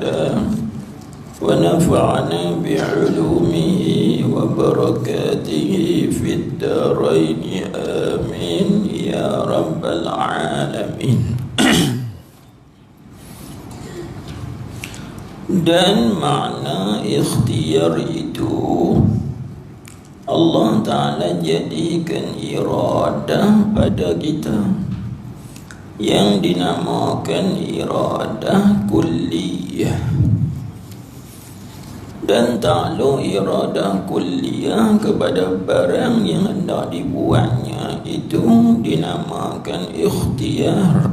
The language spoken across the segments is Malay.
الله ونفعنا بعلومه وبركاته في الدارين آمين يا رب العالمين. Dan makna ikhtiar itu Allah Ta'ala jadikan iradah pada kita yang dinamakan iradah kulliyah. Dan takluk iradah kulliyah kepada barang yang hendak dibuatnya itu dinamakan ikhtiar.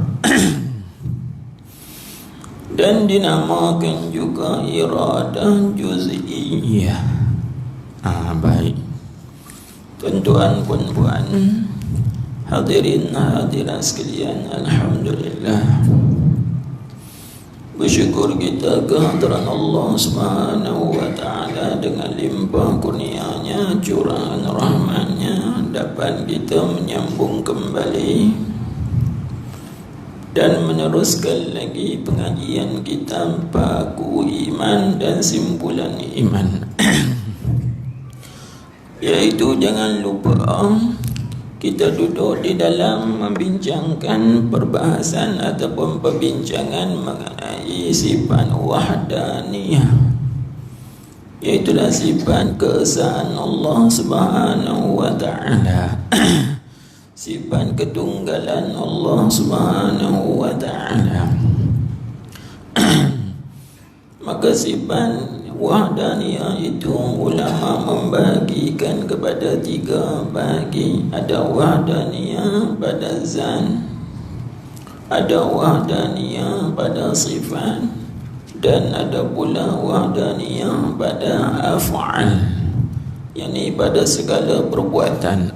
Dan dinamakan juga iradah juz'iyah. Baik. Tuan-tuan, puan-puan, hadirin hadirat sekalian, alhamdulillah. Bersyukur kita kehadiran Allah Subhanahu wa ta'ala dengan limpah kurnianya, curahan rahmatnya, dapat kita menyambung kembali dan meneruskan lagi pengajian kita Paku Iman dan Simpulan Iman. Iaitu jangan lupa kita duduk di dalam membincangkan perbahasan ataupun perbincangan mengenai sifat wahdaniyah, iaitulah sifat keesaan Allah Subhanahu wa ta'ala, sifat ketunggalan Allah Subhanahu wa ta'ala. Maka sifat wahdaniyah itu ulama membagikan kepada tiga bagi. Ada wahdaniyah pada zat, ada wahdaniyah pada sifat, dan ada pula wahdaniyah pada af'al, yakni pada segala perbuatan.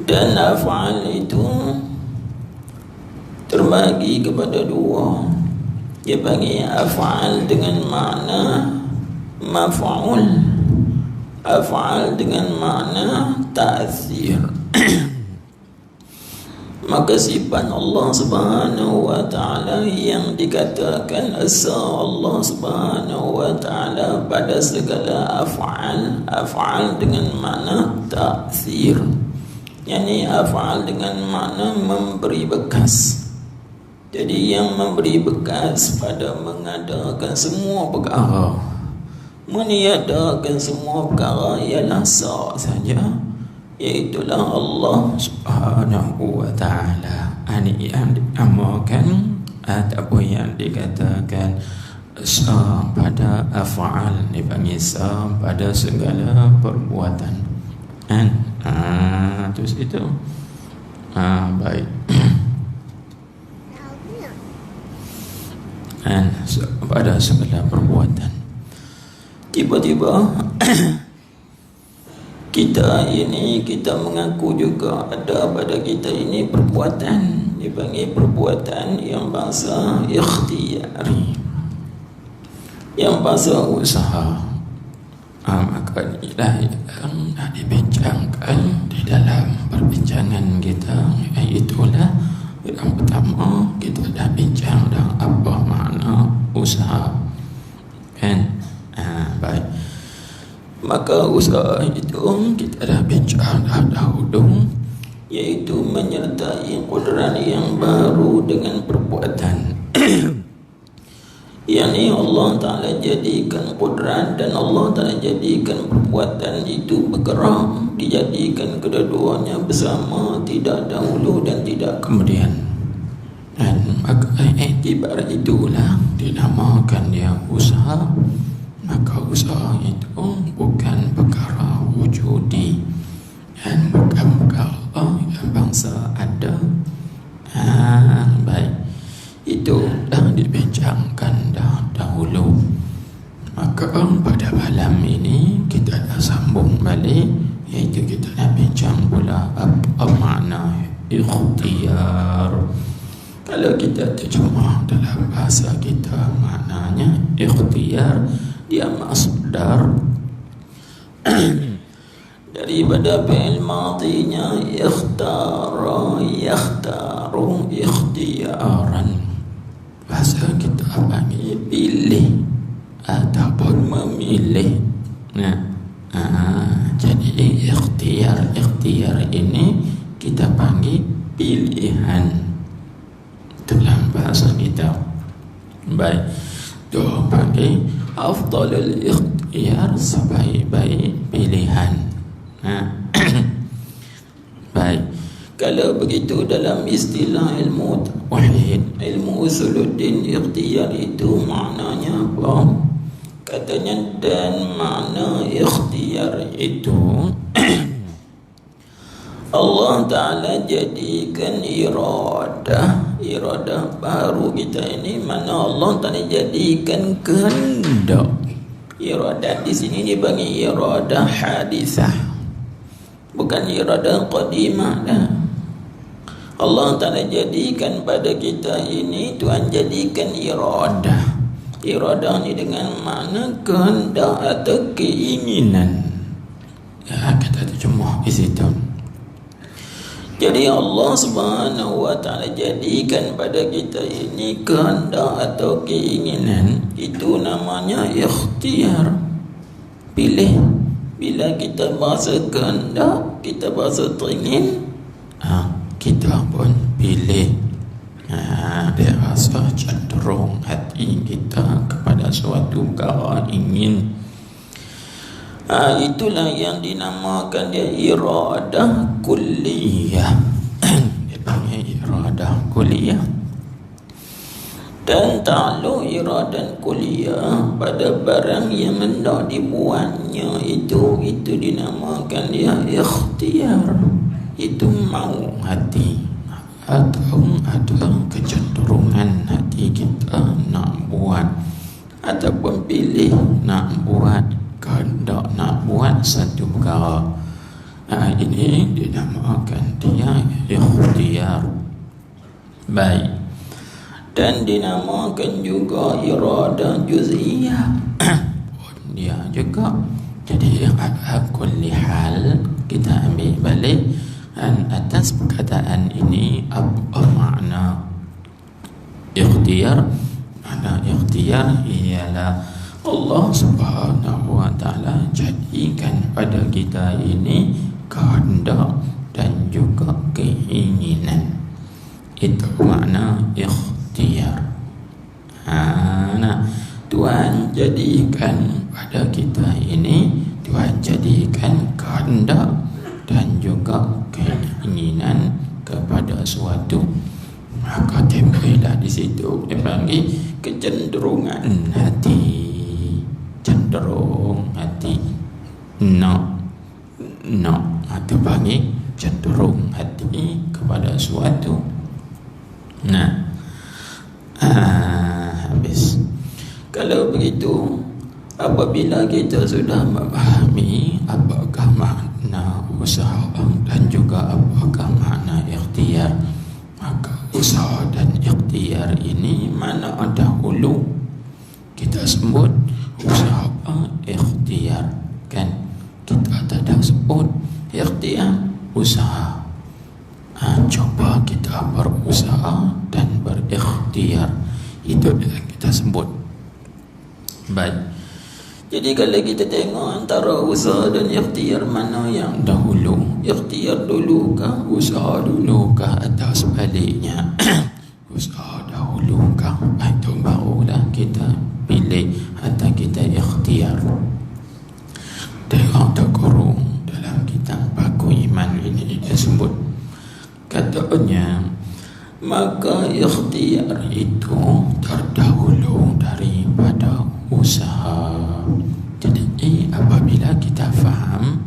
Dan af'al itu terbagi kepada dua. Dia panggil af'al dengan makna maf'ul, af'al dengan makna ta'thir. Maka sifat Allah Subhanahu wa ta'ala yang dikatakan asa Allah Subhanahu wa ta'ala pada segala af'al, af'al dengan makna ta'thir, yakni af'al dengan makna memberi bekas. Jadi yang memberi bekas pada mengadakan semua perkara, meniadakan semua perkara ialah sa saja, iaitulah Allah Subhanahu wa ta'ala. Ini yang diamakan ataupun yang dikatakan sa pada af'al, dipanggil sa pada segala perbuatan. Terus itu baik. Pada segala perbuatan. Tiba-tiba kita mengaku juga ada pada kita ini perbuatan, dipanggil perbuatan yang bahasa ikhtiari, yang bahasa usaha. Maka inilah yang dibincangkan di dalam perbincangan kita, iaitulah yang pertama kita dah bincang dah apa makna usaha, kan? Baik. Maka usaha itu kita dah bincang dah dahulu, iaitu menyertai kudrat yang baru dengan perbuatan. Yang ini Allah Ta'ala jadikan kudrat dan Allah Ta'ala jadikan perbuatan itu bergerak, dijadikan kedua-duanya bersama, tidak dahulu dan tidak kemudian. Dan maka iktibar itulah dinamakan dia usaha. Maka usaha itu bukan perkara wujudi dan bukan perkara yang bangsa ada. Baik, itu dah dibincangkan dah dahulu. Maka pada malam ini kita dah sambung balik, iaitu kita dah bincang pula apa makna ikhtiar. Kalau kita terjemah dalam bahasa kita, maknanya ikhtiar dia masdar daripada fi'il madhinya ikhtara, yakhtaru ikhtiaran. bahasa kita panggil pilih ataupun memilih. Jadi ikhtiar ini kita panggil pilihan dalam bahasa kita. Baik, tu panggil afdalul ikhtiar, sebaik-baik pilihan. Baik, kalau begitu dalam istilah ilmu tauhid, ilmu usuluddin, ikhtiar itu maknanya apa? Katanya, dan makna ikhtiar itu Allah Ta'ala jadikan iradah baru kita ini, mana Allah Ta'ala jadikan kehendak. Iradah di sini dipanggil iradah hadisah, bukan iradah qadimah dah. Allah Ta'ala jadikan pada kita ini, Tuhan jadikan iradah. Iradah ni dengan makna kehendak atau keinginan. Kata terjemah di situ. Jadi Allah Subhanahu wa Ta'ala jadikan pada kita ini kehendak atau keinginan. Itu namanya ikhtiar. Pilih. Bila kita bahasa kehendak, kita bahasa teringin, kita pun pilih. Dia rasa cenderung hati kita kepada suatu perkara ingin. Itulah yang dinamakan dia iradah kulliyah. Dia panggil iradah kulliyah. Dan ta'alluq iradah kulliyah pada barang yang hendak dibuatnya itu dinamakan dia ikhtiar. Itu mau hati, atau ada kecenderungan hati kita nak buat ataupun pilih nak buat, kehendak nak buat satu perkara. Ini dinamakan dia ikhtiar. Baik, dan dinamakan juga iradah juz'iyah. Dia juga. Jadi ala kulli hal kita ambil balik atas perkataan ini apa makna ikhtiar. Makna ikhtiar ialah Allah Subhanahu wa Ta'ala jadikan pada kita ini kehendak dan juga keinginan. Itu makna ikhtiar. Tuhan jadikan pada kita ini, Tuhan jadikan kehendak dan juga keinginan kepada suatu. Maka timbullah di situ dipanggil kecenderungan hati. Cenderung hati nak atau panggil cenderung hati kepada suatu. Habis. Kalau begitu, apabila kita sudah memahami apakah makna usaha dan juga apakah makna ikhtiar, maka usaha dan ikhtiar ini mana dahulu kita sebut usaha ikhtiar, kan? Kita tidak sebut ikhtiar usaha. Coba kita berusaha dan berikhtiar, itu yang kita sebut. Baik. Jadi kalau kita tengok antara usaha dan ikhtiar, mana yang dahulu? Ikhtiar dulu kah? Usaha dulu kah? Atau sebaliknya? Usaha dahulu kah? Itu barulah kita pilih atau kita ikhtiar. Tengok terkurung dalam kitab Paku Iman ini disebut, katanya, maka ikhtiar itu terdahulu daripada usaha. Jadi apabila kita faham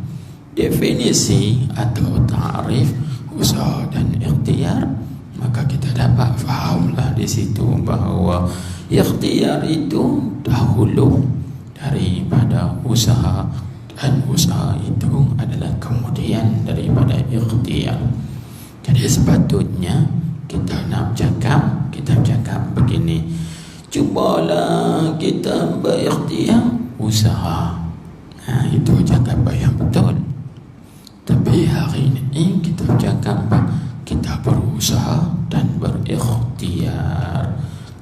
definisi atau ta'rif usaha dan ikhtiar, maka kita dapat fahamlah di situ bahawa ikhtiar itu dahulu daripada usaha, dan usaha itu adalah kemudian daripada ikhtiar. Jadi sepatutnya kita nak cakap begini, cubalah kita berikhtiar usaha. Itu cakap yang betul. Tapi hari ini kita cakap kita berusaha dan berikhtiar.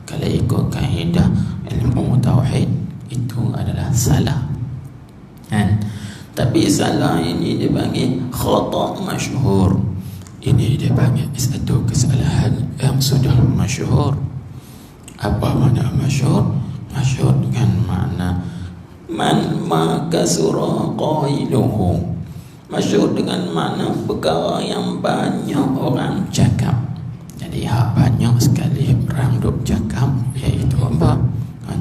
kalau ikut kaedah ilmu tauhid itu adalah salah kan. Tapi salah ini dipanggil khata' masyhur. Ini dipanggil satu kesalahan yang sudah masyhur. Apa makna masyhur? Masyhur dengan makna man ma kasura qailuhu. Masyhur dengan makna perkara yang banyak orang cakap. Jadi banyak sekali orang duk cakap, iaitu apa?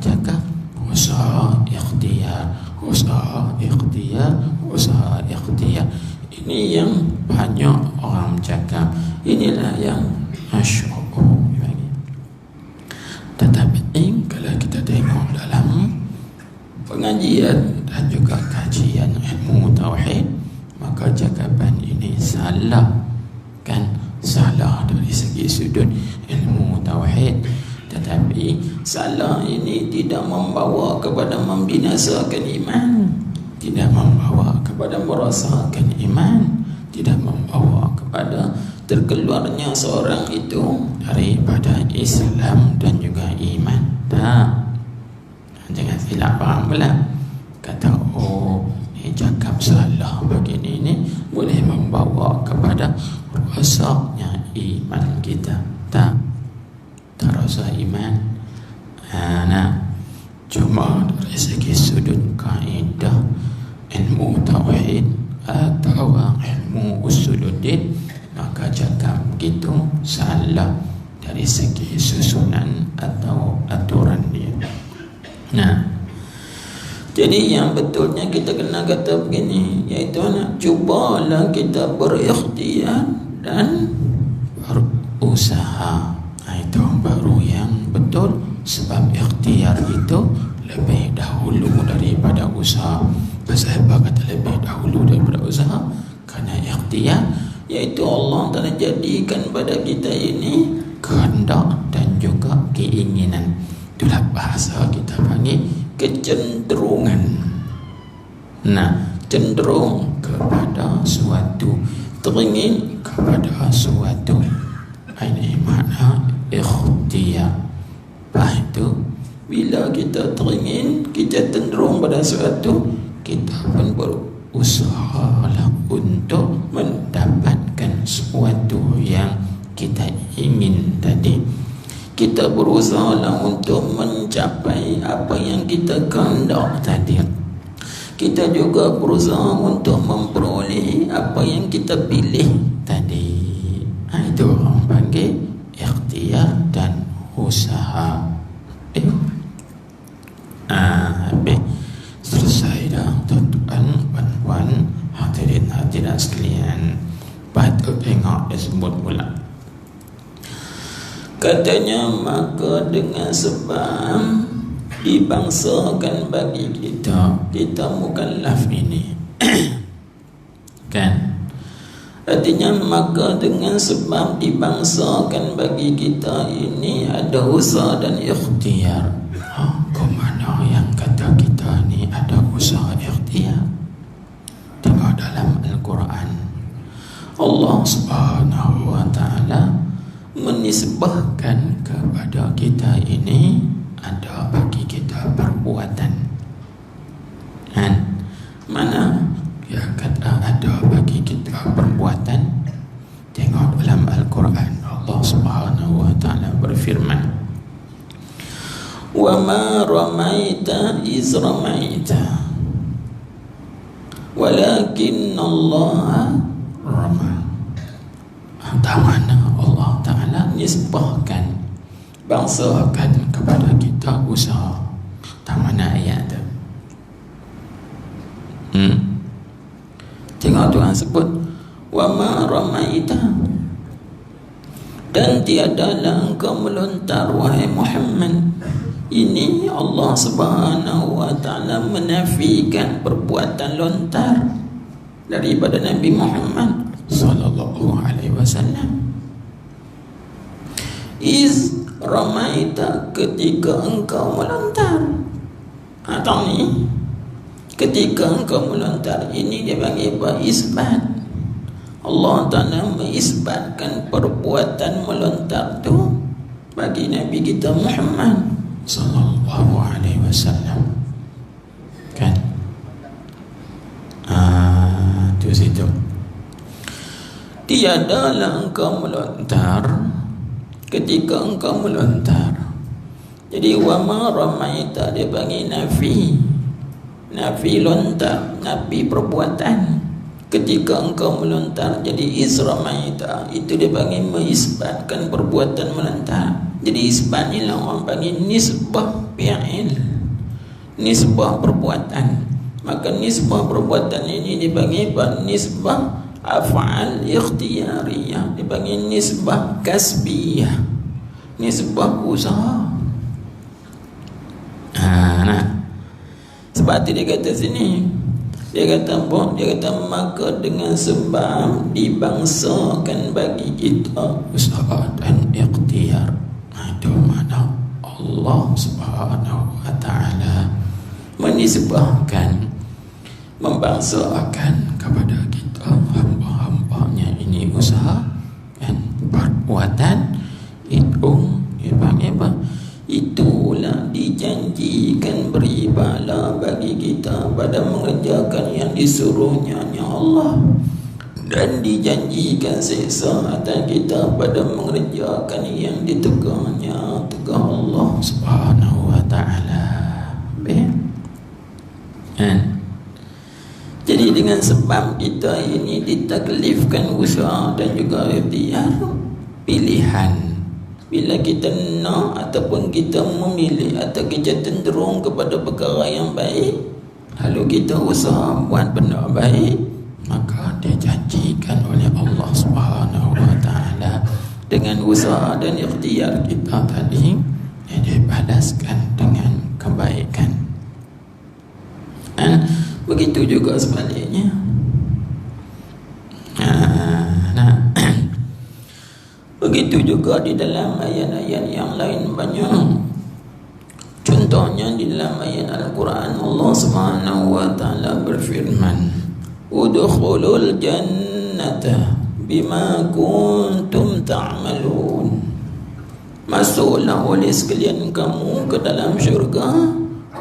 Cakap usaha ikhtiar, usaha ikhtiar, usaha ikhtiar. Ini yang banyak orang cakap. Inilah yang masyhur. Tetapi kalau kita tengok dalam pengajian dan juga kajian ilmu tauhid, maka cakapan ini salah kan, salah dari segi sudut ilmu tauhid. Tetapi salah ini tidak membawa kepada membinasakan iman, tidak membawa kepada merosakkan iman, tidak membawa kepada terkeluarnya seorang itu daripada Islam dan juga iman. Tak, jangan silap faham pula. Kata ini cakap salah begini ni boleh membawa kepada rosaknya iman kita. Tak rosak iman. Cuma dari segi sudut kaedah ilmu tauhid atau ilmu usuluddin, maka cakap begitu salah dari segi susunan atau aturan dia. Jadi yang betulnya kita kena kata begini, iaitu cubalah kita berikhtiar dan berusaha. Itu baru yang betul, sebab ikhtiar itu lebih dahulu daripada usaha. Pasal apa kata lebih dahulu daripada usaha? Kerana ikhtiar iaitu Allah telah jadikan pada kita ini kehendak dan juga keinginan. Itulah bahasa kita panggil kecenderungan. Cenderung kepada suatu, teringin kepada suatu. Ini makna ikhtiar. Itu bila kita teringin, kita cenderung pada suatu, kita pun berusahalah untuk mendapatkan sesuatu yang kita ingin tadi. Kita berusahalah untuk mencapai apa yang kita kehendak tadi. Kita juga berusaha untuk memperoleh apa yang kita pilih tadi. Itu orang panggil ikhtiar dan usaha. Habis selesai dah tuan-tuan, puan-puan, hadirin sekalian. Patut tengok dia sebut pula. Katanya maka dengan sebab dibangsakan bagi kita mukallaf ini kan, artinya maka dengan sebab dibangsakan bagi kita ini ada usaha dan ikhtiar. Kemana yang kata kita ni ada usaha ikhtiar? Tengok dalam Al-Quran, Allah Subhanahu wa ta'ala menisbahkan kepada kita ini ada bagi kita perbuatan. Mana yang kata ada bagi kita perbuatan? Tengok dalam Al-Quran, Allah Subhanahu wa ta'ala berfirman, wa ma ramaita iz ramaita walakin Allah rama. Mana Allah Ta'ala nisbahkan, bangsakan kepada kita usaha. Mana ayat tu? Tengok Tuhan sebut wa ma ramaita, dan tiadalah engkau melontar wahai Muhammad. Ini Allah Subhanahu wa ta'ala menafikan perbuatan lontar daripada Nabi Muhammad sallallahu alaihi wasallam. Iz ramaita, ketika engkau melontar. Atau ni ketika engkau melontar, ini dia panggil apa? Isbat. Allah Ta'ala mengisbatkan perbuatan melontar tu bagi Nabi kita Muhammad sallallahu alaihi wasallam. Kan? Itu situ. Tiadalah engkau melontar ketika engkau melontar. Jadi wa ma ramaita dia panggil nafi. Nafi lontar, nafi perbuatan. Ketika engkau melontar, jadi izramaita itu dia panggil mengisbatkan perbuatan melontar. Jadi isbat ni lah orang panggil nisbah fi'il, nisbah perbuatan. Maka nisbah perbuatan ini dipanggil nisbah af'al ikhtiyariyah, dipanggil nisbah kasbiyah, nisbah usaha. Nah, sebab itu dia kata sini, dia kata apa? Dia kata maka dengan sebab dibangsakan bagi kita usaha dan ikhtiar. Itu mana Allah Subhanahu wa taala menisbahkan, membangsakan kepada kita hamba-hambanya ini usaha dan perbuatan itu dipanggil apa? Itulah dijanjikan beri pahala bagi kita pada mengerjakan yang disuruhnya Allah, dan dijanjikan siksa atas kita pada mengerjakan yang ditegahnya tegah Allah Subhanahu wa taala. Jadi dengan sebab kita ini ditaklifkan usaha dan juga ikhtiar, pilihan. Bila kita nak ataupun kita memilih atau kita cenderung kepada perkara yang baik, lalu kita usaha buat benda baik, maka dijanjikan oleh Allah Subhanahu wa taala dengan usaha dan ikhtiar kita tadi, dia dibalaskan dengan kebaikan. Dan begitu juga sebaliknya. Begitu juga di dalam ayat-ayat yang lain banyak. Contohnya di dalam ayat Al-Quran, Allah Subhanahu wa taala berfirman, udkhulul jannata bima kuntum ta'malun. Masuklah oleh sekalian kamu ke dalam syurga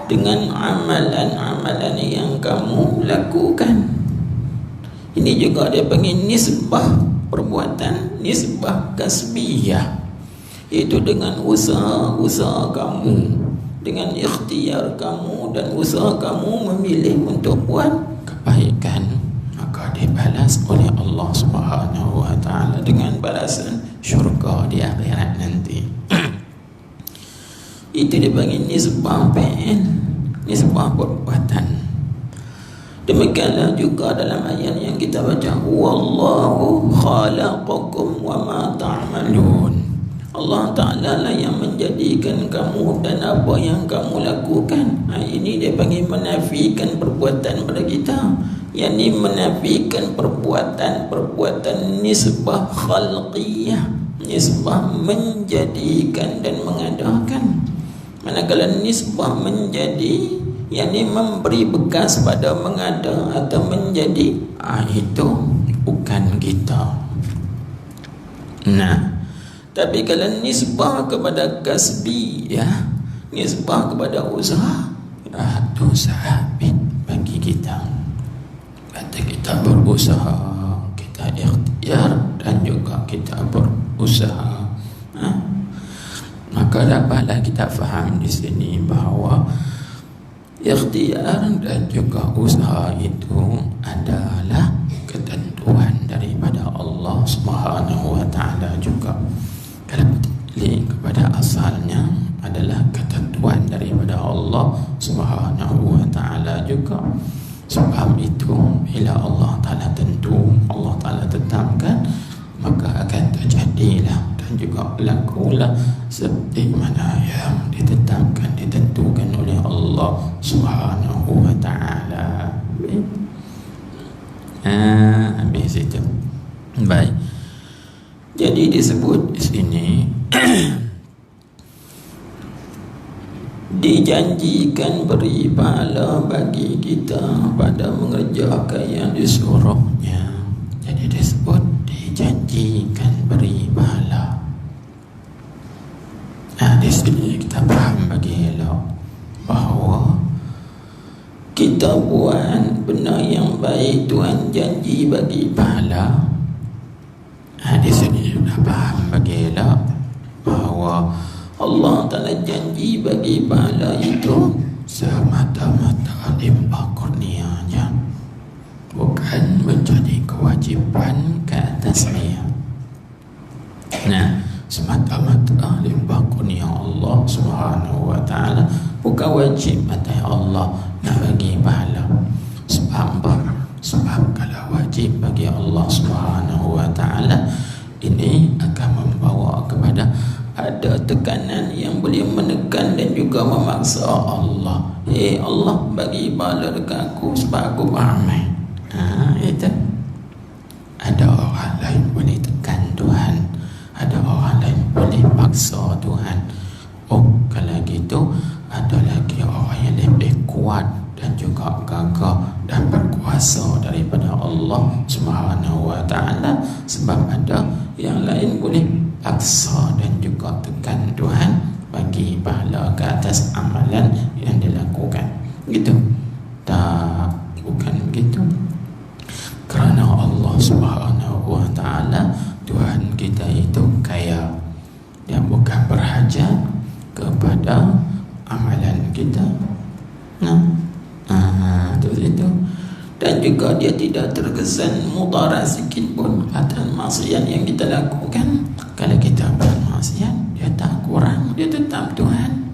dengan amalan-amalan yang kamu lakukan. Ini juga dia panggil nisbah perbuatan, nisbah kasbiyah, itu dengan usaha kamu, dengan ikhtiar kamu dan usaha kamu memilih untuk buat kebaikan, maka dibalas oleh Allah Subhanahu wa taala dengan balasan syurga di akhirat nanti. Itu dipanggil nisbah fi'il, nisbah perbuatan. Demikianlah juga dalam ayat yang kita baca, wallahu khalaqakum wa ma ta'malun. Allah Ta'ala lah yang menjadikan kamu dan apa yang kamu lakukan. Ini dia panggil menafikan perbuatan pada kita, yakni menafikan perbuatan nisbah khalqiyah, nisbah menjadikan dan mengadakan. Manakala nisbah menjadi, yakni memberi bekas pada mengada atau menjadi, itu bukan kita. Nah, tapi kalau nisbah kepada kasbiyah, nisbah kepada usaha, itu sabit bagi kita. Kata kita berusaha, kita ikhtiar dan juga kita berusaha. Maka dapatlah kita faham di sini bahawa ikhtiar dan juga usaha itu adalah ketentuan daripada Allah Subhanahu wa taala juga. Kalau balik kepada asalnya adalah ketentuan daripada Allah Subhanahu wa taala juga. Sebab itu bila Allah Taala tentu, Allah Taala tetapkan, maka akan terjadilah dan juga berlakulah seperti mana yang ditetapkan, ditentukan oleh Allah Subhanahu wa taala. Habis itu. Baik. Jadi disebut di sini dijanjikan beri pahala bagi kita pada mengerjakan yang disuruhnya. Jadi disebut dijanjikan beri pahala. kita buat benda yang baik, Tuhan janji bagi pahala. Di sini dah faham bagi elok bahawa Allah Ta'ala janji bagi pahala itu semata-mata limpah kurnianya, bukan menjadi kewajipan ke atasnya. Nah, semata-mata limpah kurnia Allah Subhanahu wa ta'ala, bukan wajib atas Allah nak bagi pahala. Sebab apa? Sebab kalau wajib bagi Allah Subhanahu wa ta'ala, ini akan membawa kepada ada tekanan yang boleh menekan dan juga memaksa Allah. Allah bagi pahala dekat aku sebab aku beramal. Itu ada orang lain boleh tekan Tuhan, ada orang lain boleh paksa Tuhan. Kalau gitu ada lagi orang yang lebih kuat dan juga gagah dan berkuasa daripada Allah Subhanahu wa ta'ala. Sebab ada yang lain boleh paksa dan juga tekan Tuhan bagi pahala ke atas amalan yang dilakukan. Gitu? Tak, bukan begitu. Kerana Allah Subhanahu wa ta'ala, Tuhan kita itu kaya. Dia bukan berhajat kepada amalan kita. Itu. Dan juga dia tidak terkesan mudarat sikit pun atas maksiat yang kita lakukan. Kalau kita buat maksiat, dia tak kurang, dia tetap Tuhan,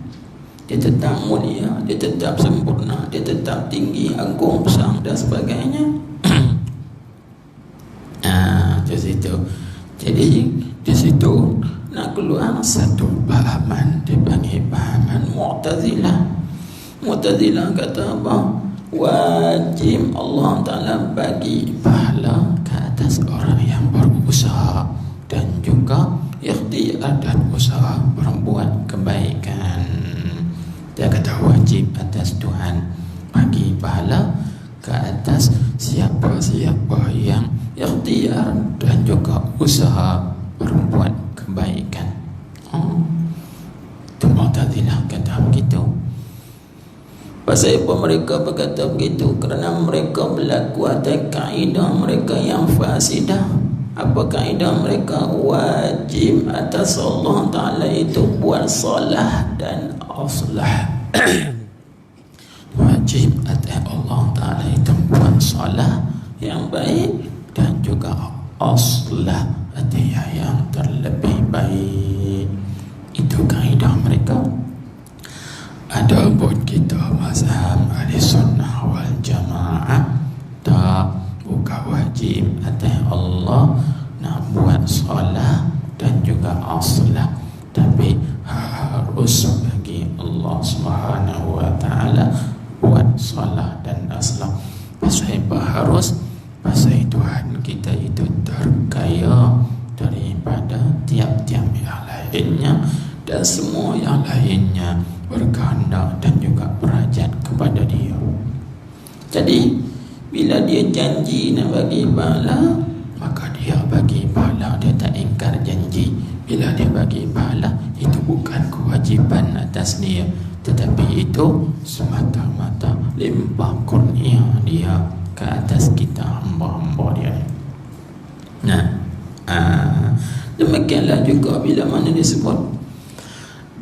dia tetap mulia, dia tetap sempurna, dia tetap tinggi, agung, besar dan sebagainya. Di situ. Jadi di situ nak keluar satu pahaman dipanggil pahaman Mu'tazilah. Mu'tazilah kata apa? Wajib Allah Ta'ala bagi pahala ke atas orang yang berusaha dan juga ikhtiar dan usaha berbuat kebaikan. Dia kata wajib atas Tuhan bagi pahala ke atas siapa-siapa yang ikhtiar dan juga usaha berbuat kebaikan. Itu Mu'tazilah kata begitu. Pasal apa mereka berkata begitu? Kerana mereka berlaku atas kaedah mereka yang fasidah. Apa kaedah mereka? Wajib atas Allah Ta'ala itu buat salah dan aslah. Wajib atas Allah Ta'ala itu buat salah yang baik dan juga aslah artinya yang terlebih baik. Itu kaedah mereka. Ada pun kita mazhab Ahlussunnah wal Jamaah tak, bukan wajib atas Allah nak buat salah dan juga aslah, tapi harus bagi Allah Subhanahu wa ta'ala buat salah dan aslah. Pasal apa harus? Pasal Tuhan kita itu terkaya daripada tiap-tiap yang lainnya, dan semua yang lainnya berkehendak dan juga berhajat kepada dia. Jadi bila dia janji nak bagi pahala, maka dia bagi pahala, dia tak ingkar janji. Bila dia bagi pahala, itu bukan kewajipan atas dia, tetapi itu semata-mata limpah kurnia dia ke atas kita hamba-hamba dia. Demikianlah juga bila mana disebut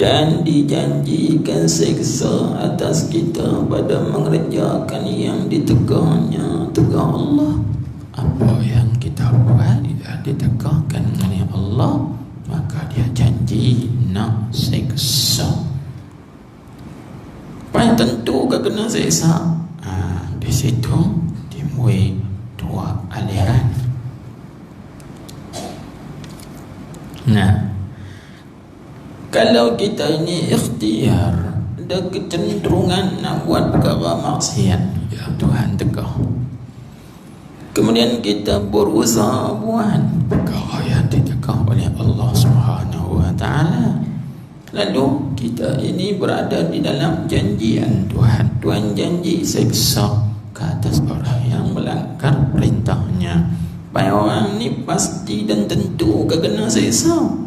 dan dijanjikan seksa atas kita pada mengerjakan yang ditegahnya, tegah Allah. Apa yang kita buat ditegahkan oleh Allah, maka dia janji nak seksa. Apa yang tentu ke kena seksa? Di situ timbul dua aliran. Kalau kita ini ikhtiar, ada kecenderungan nak buat perkara maksiat, ya Tuhan tegah. Kemudian kita berusaha buat perkara yang ditegah oleh Allah Subhanahu wa ta'ala. Lalu kita ini berada di dalam janjian Tuhan. Tuhan janji seksa ke atas orang yang melanggar perintahnya. Baik orang ni pasti dan tentu kena seksa.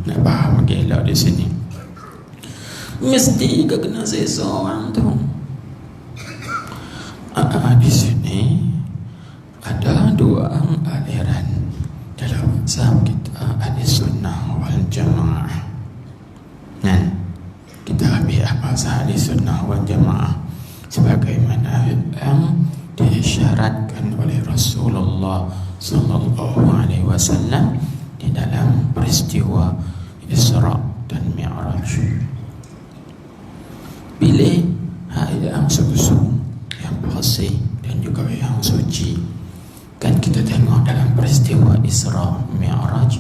Nak faham gelak di sini. Mesti ke kena seseorang tu. Di sini ada dua aliran dalam mazhab kita, Ahlussunnah wal Jamaah. Dan kita ambil mazhab Ahlussunnah wal Jamaah sebagaimana yang diisyaratkan oleh Rasulullah sallallahu alaihi wasallam di dalam peristiwa Isra dan Mi'raj. Pilih yang susu, yang bersih dan juga yang suci. Kan kita tengok dalam peristiwa Isra Mi'raj,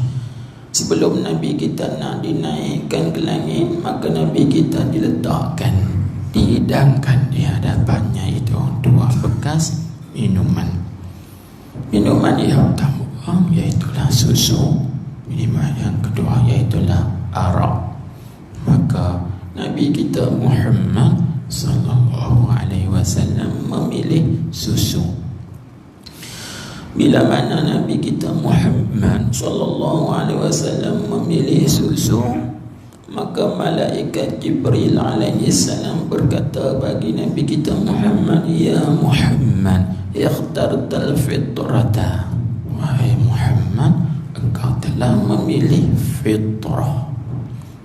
sebelum Nabi kita nak dinaikkan ke langit, maka Nabi kita diletakkan, dihidangkan di hadapannya itu dua bekas minuman. Minuman yang pertama iaitulah susu, minuman yang kedua iaitulah arak. Maka Nabi kita Muhammad sallallahu alaihi wasallam memilih susu. Bila mana Nabi kita Muhammad sallallahu alaihi wasallam memilih susu, maka malaikat Jibril alaihi salam berkata bagi Nabi kita Muhammad, "Ya Muhammad, ikhtartal fitrata." Wahai Muhammad, engkau telah memilih fitrah,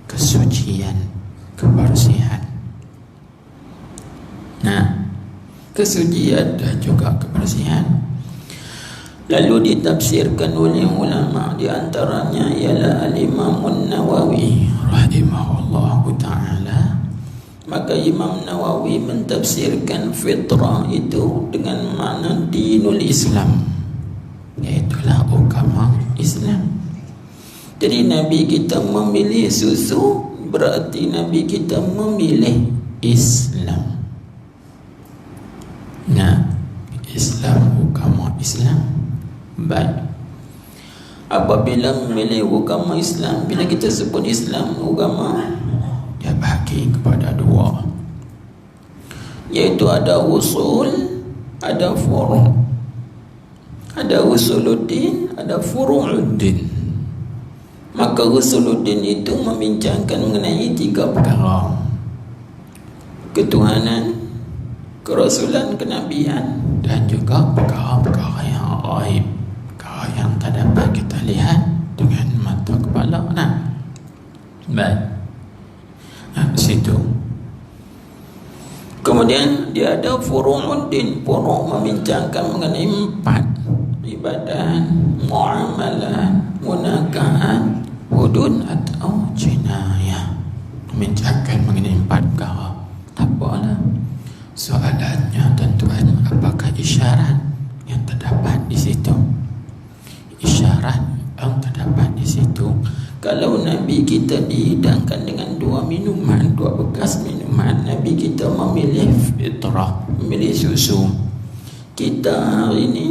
kesucian, kebersihan. Nah, kesucian dan juga kebersihan lalu ditafsirkan oleh ulama, di antaranya ialah Al-Imam Nawawi rahimahullahu ta'ala. Maka Imam Nawawi mentafsirkan fitrah itu dengan makna dinul Islam, iaitulah agama Islam. Jadi Nabi kita memilih susu, berarti Nabi kita memilih Islam. Nah, Islam, agama Islam. Baik. Apabila memilih agama Islam, bila kita sebut Islam, agama, dia bagi kepada dua, iaitu ada usul, ada furu'. Ada usuluddin, ada furu'uddin. Maka usuluddin itu membincangkan mengenai tiga perkara: ketuhanan, kerasulan, kenabian, dan juga perkara-perkara yang gaib, perkara yang tak dapat kita lihat dengan mata kepala. Baik. Situ. Kemudian dia ada furu'uddin. Furu' membincangkan mengenai empat: ibadah, muamalah, munakahat, hudud atau jinayah. Membincangkan mengenai empat perkara. Tak apalah. Soalannya tuan-tuan, apakah isyarat yang terdapat di situ? Isyarat yang terdapat di situ, kalau Nabi kita dihidangkan dengan dua minuman, dua bekas minuman, Nabi kita memilih fitrah, memilih susu. Kita hari ini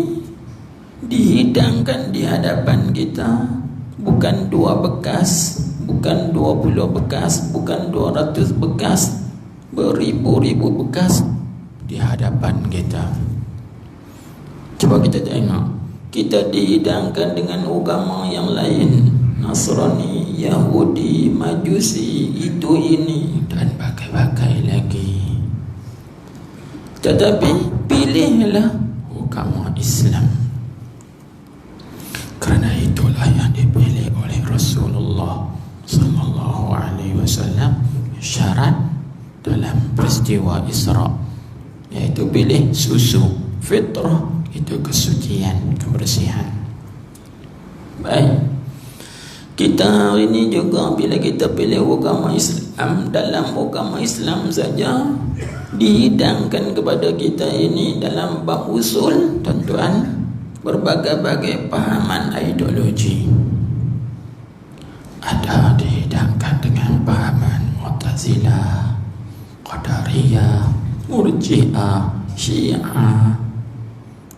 dihidangkan di hadapan kita bukan dua bekas, bukan 20 bekas, bukan 200 bekas, beribu-ribu bekas di hadapan kita. Coba kita tengok, kita dihidangkan dengan agama yang lain, Nasrani, Yahudi, Majusi, itu ini dan bagai-bagai lagi. Tetapi pilihlah agama Islam. Kerana itulah yang dipilih oleh Rasulullah sallallahu alaihi wasallam, syarat dalam peristiwa Isra, yaitu pilih susu. Fitrah itu kesucian, kebersihan. Baik. Kita hari ini juga bila kita pilih agama Islam, dalam agama Islam saja dihidangkan kepada kita ini dalam bab usul, tuan-tuan, berbagai-bagai pahaman ideologi. Ada dihidangkan dengan pahaman Mu'tazilah, Qadariyah, Murji'ah, Syiah,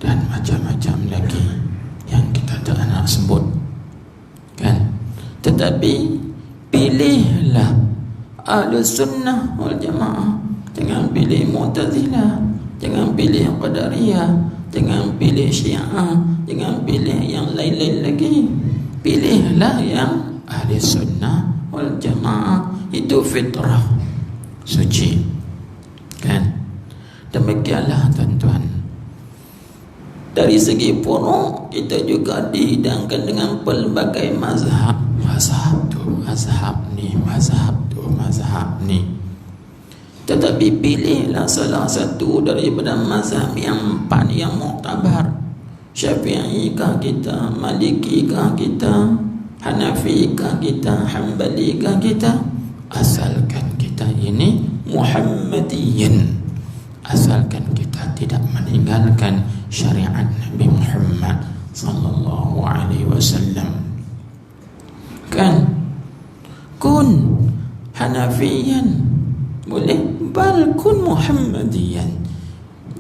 dan macam-macam lagi yang kita tak nak sebut, kan? Tetapi pilihlah Ahlussunnah wal Jamaah. Jangan pilih Mu'tazilah, jangan pilih Qadariyah, jangan pilih Syiah, jangan pilih yang lain-lain lagi. Pilihlah yang Ahlussunnah wal Jamaah. Itu fitrah, suci. Kan? Demikianlah tuan-tuan. Dari segi furu' kita juga dihidangkan dengan pelbagai mazhab. Mazhab tu, mazhab ni, mazhab tu, mazhab ni. Tetapi pilihlah salah satu daripada mazhab yang empat yang muktabar. Syafi'i kah kita, Maliki kah kita, Hanafi kah kita, Hanbali kah kita? Asalkan kita ini Muhammadiyin. Asalkan kita tidak meninggalkan syariat Nabi Muhammad sallallahu alaihi wasallam. Kan? Kun Hanafiyan boleh, bal kun Muhammadiyan.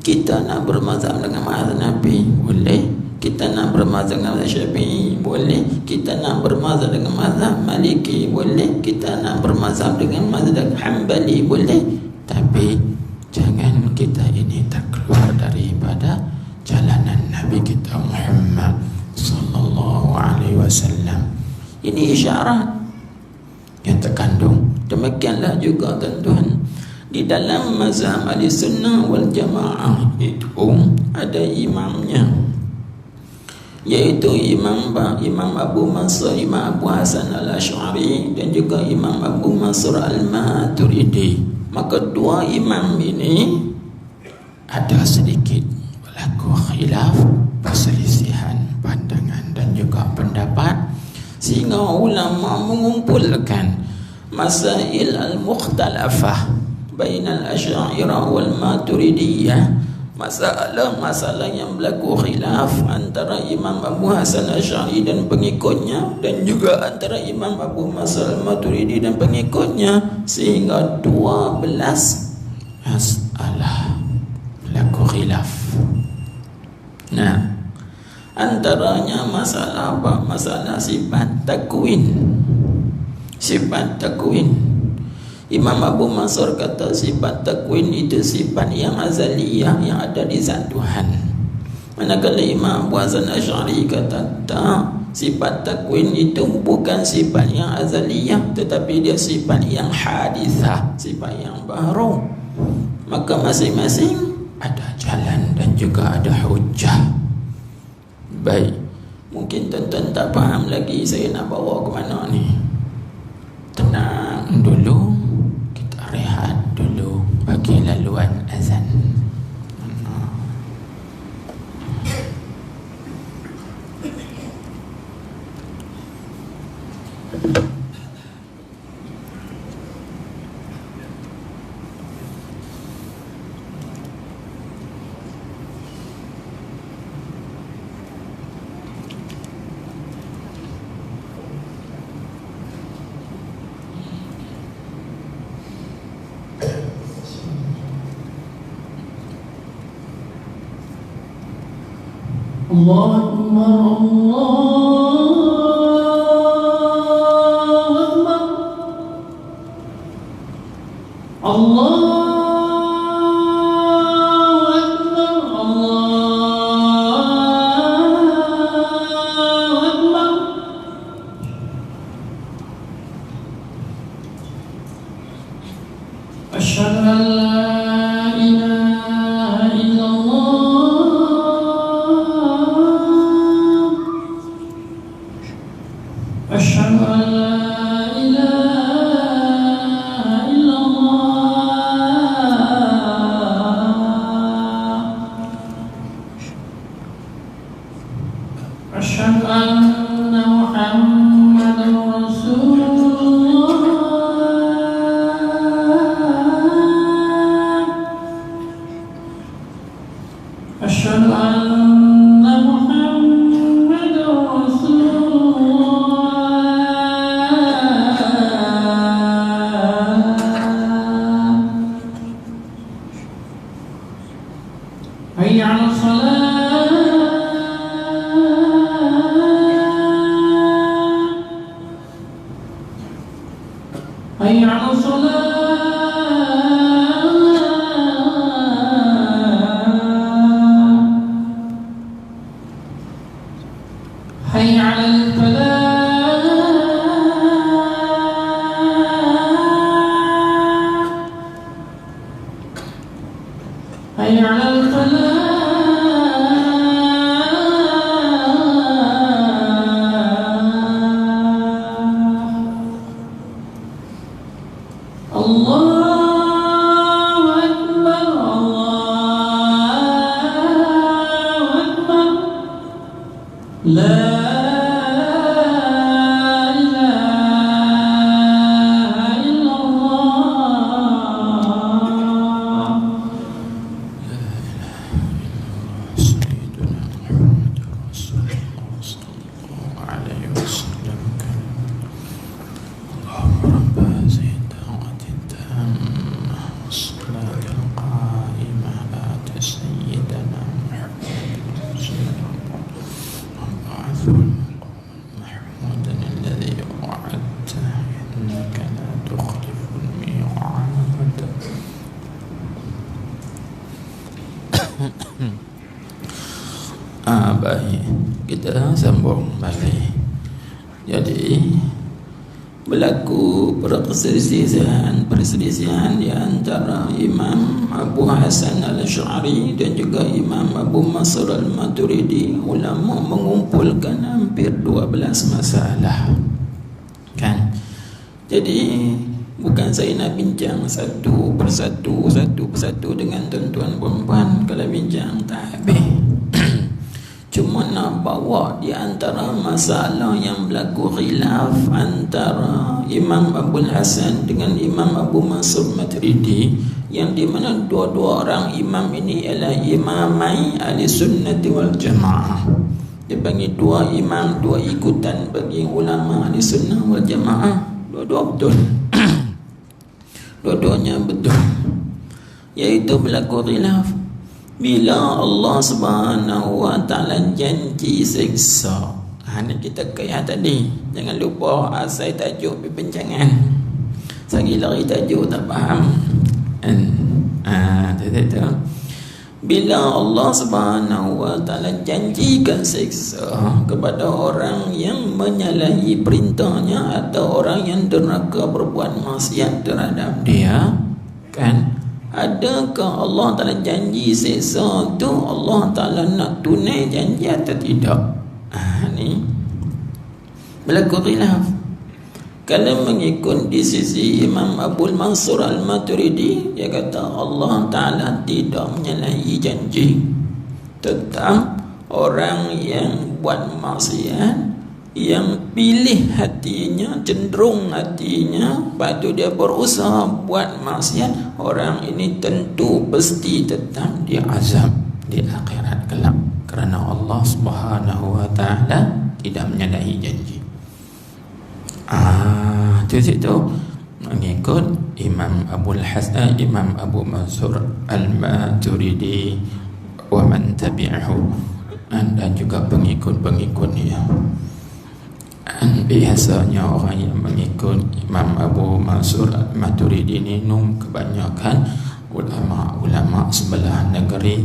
Kita nak bermazhab dengan mazhab Nabi boleh, kita nak bermazhab dengan mazhab Syafi'i boleh, kita nak bermazhab dengan mazhab Maliki boleh, kita nak bermazhab dengan mazhab Hanbali boleh. Tapi jangan kita ini terkeluar daripada jalanan Nabi kita Muhammad sallallahu alaihi wasallam. Ini isyarat yang terkandung. Demikianlah juga tuan-tuan, di dalam mazhab Ahlussunnah wal Jamaah itu ada imamnya, yaitu Imam Abu Mansur, Imam Abu Hasan al-Asy'ari dan juga Imam Abu Mansur al-Maturidi. Maka dua imam ini ada sedikit berlaku khilaf, perselisihan pandangan dan juga pendapat, sehingga ulama mengumpulkan masail al-mukhtalafah bainal asy'ariyah wal maturidiyah, masalah yang berlaku khilaf antara Imam Abu Hasan Asy'ari dan pengikutnya, dan juga antara Imam Abu Mansur al-Maturidi dan pengikutnya, sehingga 12 masalah berlaku khilaf. Nah, antaranya masalah apa? Masalah sifat takwin. Sifat takwin. Imam Abu Mansur kata sifat takwin itu sifat yang azaliyah yang ada di zat Tuhan. Manakala Imam Abu Hasan Asy'ari kata tak, sifat takwin itu bukan sifat yang azaliyah, tetapi dia sifat yang hadithah, sifat yang baru. Maka masing-masing ada jalan dan juga ada hujah. Baik, mungkin tuan-tuan tak faham lagi saya nak bawa ke mana ni. Tenang dulu, rehat dulu bagi laluan azan. Allah Akbar, Allah Akbar, Allah Akbar, Allah Akbar. Asyhadu an la ilaha illallah. أشهد أن لا إله إلا الله. أشهد أن محمدا رسول الله. أشهد أن محمدا رسول الله. حي على الصلاة، حي على الصلاة، حي على الفلاح، حي على الفلاح الله أكبر الله أكبر لا baik, kita sambung balik. Jadi berlaku perselisihan di antara Imam Abu Hasan Al-Asy'ari dan juga Imam Abu Mansur Al-Maturidi. Ulama mengumpulkan hampir 12 masalah, kan? Jadi bukan saya nak bincang satu persatu dengan tuan-tuan perempuan. Kalau bincang tak habis. Cuma nak bawa di antara masalah yang berlaku khilaf antara Imam Abul Hasan dengan Imam Abu Mansur Maturidi, yang di mana dua-dua orang imam ini ialah imamai ahli sunnati wal jamaah. Dia panggil dua imam, dua ikutan bagi ulama ahli sunnah wal jamaah. Dua-dua betul. Dua-duanya betul. Iaitu berlaku khilaf bila Allah Subhanahu wa taala janji siksa. Ini kita kaya tadi. Jangan lupa asal tajuk perbincangan. Sagi lari tajuk tak faham. Bila Allah Subhanahu wa taala janjikan siksa kepada orang yang menyalahi perintahnya atau orang yang derhaka berbuat maksiat terhadap dia, kan? Adakah Allah Ta'ala janji siksa tu Allah Ta'ala nak tunai janji atau tidak? Ni berlaku khilaf. Kalau mengikut di sisi Imam Abu Mansur Al-Maturidi, dia kata Allah Ta'ala tidak menyalahi janji. Tetap orang yang buat maksiat, yang pilih hatinya, cenderung hatinya, lepas tu dia berusaha buat maksiat, orang ini tentu pasti tetap diazab di akhirat kelak, kerana Allah Subhanahu wa taala tidak menyalahi janji. Tu situ mengikut Imam Abu Mansur Al-Maturidi wa man tabi'ahu, dan juga pengikut-pengikutnya. Biasanya orang yang mengikut Imam Abu Mansur Al-Maturidi ini kebanyakan ulama-ulama sebelah negeri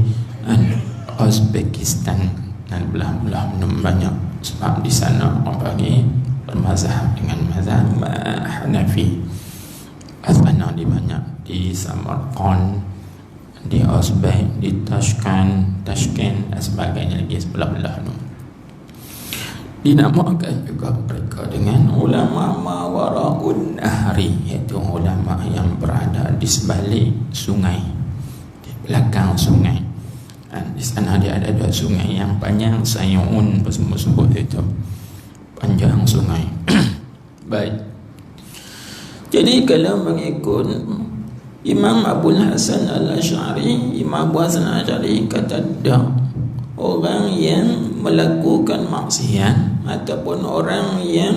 Uzbekistan dan belah-belah banyak, sebab di sana orang bagi bermazhab dengan mazhab Hanafi. Asana di banyak di Samarkand, di Uzbek, di Tashkent dan sebagainya lagi sebelah-belah tu. Dinamakan juga mereka dengan ulama Mawara'un Nahri, iaitu ulama yang berada di sebalik sungai, di belakang sungai. Dan di sana dia ada dua sungai yang panjang, Sayun sebut itu panjang sungai. Baik. Jadi kalau mengikut Imam Abu Hasan Al-Asy'ari, Imam Abu Hasan Al-Asy'ari kata dah, orang yang melakukan maksiat ataupun orang yang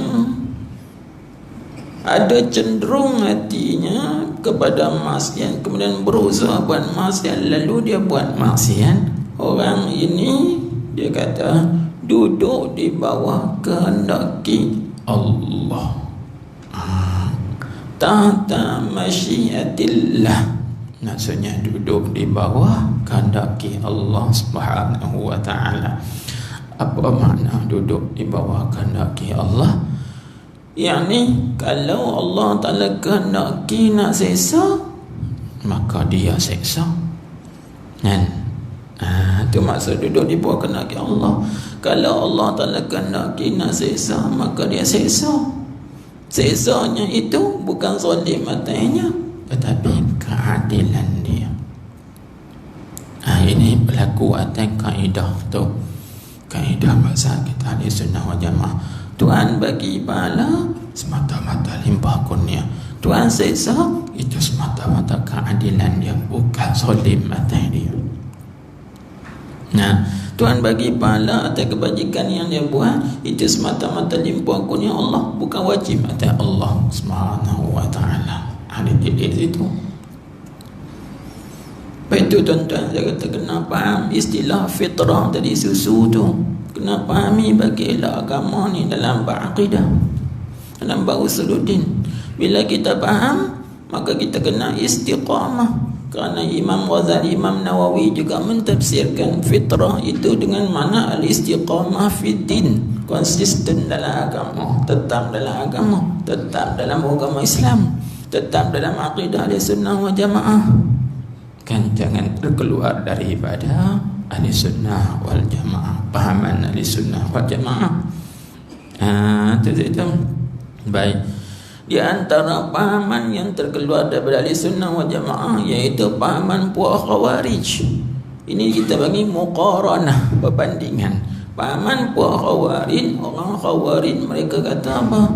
ada cenderung hatinya kepada maksiat, kemudian berusaha buat maksiat, lalu dia buat maksiat, orang ini dia kata duduk di bawah kehendaki Allah, tahta masyiatillah. Maksudnya duduk di bawah kehendaki Allah Subhanahu wa taala. Apa makna duduk di bawah kehendaki Allah? Yakni kalau Allah Ta'ala kehendaki nak seksa, maka dia seksa. Kan? Itu maksud duduk di bawah kehendaki Allah. Kalau Allah Ta'ala kehendaki nak seksa, maka dia seksa. Seksanya itu bukan zalim matanya, tetapi keadilan dia. Ini berlaku atas kaedah tu, kaedah bahasa kita di Sunnah wal Jamaah. Tuhan bagi pahala semata-mata limpah kurnia. Tuhan seksa itu semata-mata keadilan dia, bukan zalim atas dia. Nah, Tuhan bagi pahala atas kebajikan yang dia buat, itu semata-mata limpah kurnia Allah, bukan wajib atas Allah Subhanahu wa taala. Ada di situ. Itu tuan-tuan, saya kata kena faham istilah fitrah tadi, susu tu kena fahami bagi elak agama ni dalam bab akidah, dalam bab usuluddin. Bila kita faham, maka kita kena istiqamah. Kerana Imam Ghazali, Imam Nawawi juga mentafsirkan fitrah itu dengan makna al-istiqamah fid din, konsisten dalam agama, tetap dalam agama, tetap dalam agama Islam, tetap dalam akidah Ahlussunnah wal Jamaah. Kan jangan terkeluar daripada Ahlussunnah wal Jamaah, pahaman Ahlussunnah wal Jamaah. Itu baik. Di antara pahaman yang terkeluar daripada Ahlussunnah wal Jamaah iaitu pahaman puak Khawarij. Ini kita bagi muqaranah, perbandingan. Pahaman puak Khawarij, orang Khawarij mereka kata apa?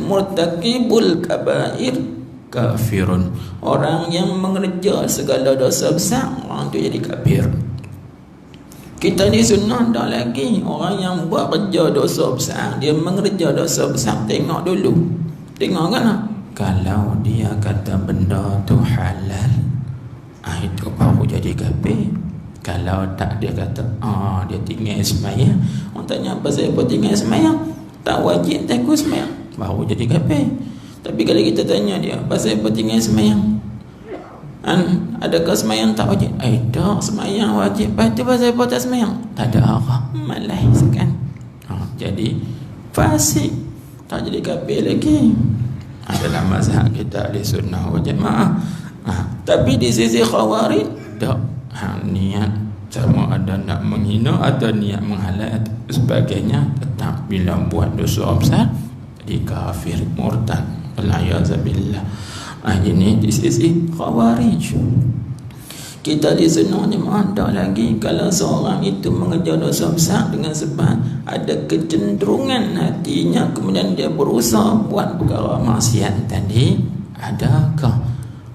Murtakibul kabair kafirun. Orang yang mengerja segala dosa besar, orang tu jadi kafir. Kita di sunnah dah lagi, orang yang buat kerja dosa besar, dia mengerja dosa besar, tengok dulu. Tengok kan? Kalau dia kata benda tu halal, itu baru jadi kafir. Kalau tak, dia kata dia tinggal sembahyang. Orang tanya apa saya buat tinggal sembahyang? Tak wajib takut sembahyang, baru jadi kafir. Tapi kalau kita tanya dia, pasal apa tinggal sembahyang? Adakah sembahyang tak wajib? Tak, sembahyang wajib. Lepas tu pasal apa tak sembahyang? Tak ada arah, malas kan? Jadi fasik, tak jadi kafir lagi. Dalam mazhab kita Ahlussunnah wal Jamaah. Tapi di sisi Khawarij tak, niat sama ada nak menghina atau niat menghalal sebagainya, tetap bila buat dosa besar jadi kafir, murtad, wal-a'yazabillah. Ini di sisi Khawarij. Kita di Sunnah Jamaah ada lagi, kalau seorang itu mengejar dosa besar dengan sebab ada kecenderungan hatinya, kemudian dia berusaha buat perkara maksiat tadi, adakah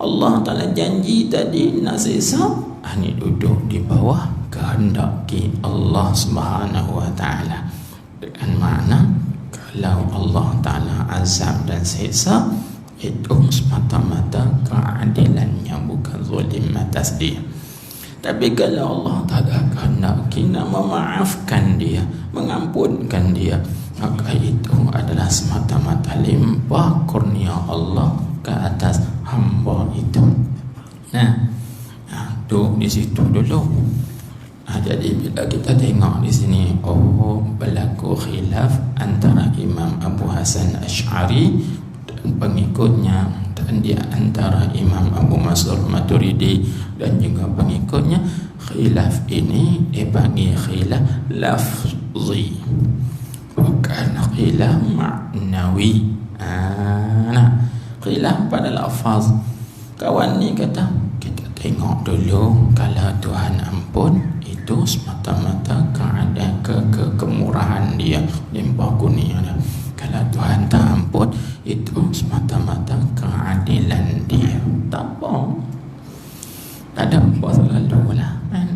Allah Ta'ala janji tadi nak seksa? Ini duduk di bawah kehendaki Allah Subhanahu wa Ta'ala. Dengan makna kalau Allah Ta'ala azab dan seksa, itu semata-mata keadilannya, bukan zalim atas dia. Tapi kalau Allah Ta'ala kehendaki nak memaafkan dia, mengampunkan dia, maka itu adalah semata-mata limpah kurnia Allah ke atas hamba itu. Duduk di situ dulu. Jadi bila kita tengok di sini, berlaku khilaf antara Imam Abu Hasan Asy'ari dan pengikutnya, dan di antara Imam Abu Mansur Maturidi dan juga pengikutnya. Khilaf ini dipanggil khilaf lafzi, bukan khilaf maknawi. Khilaf pada lafaz. Kawan ni kata, kita tengok dulu, kalau Tuhan ampun itu semata-mata keadaan kemurahan dia, limpah kurnia dia. Kalau Tuhan tak ampun, itu semata-mata keadilan dia. Tak apa, tak ada apa selalu lah kan?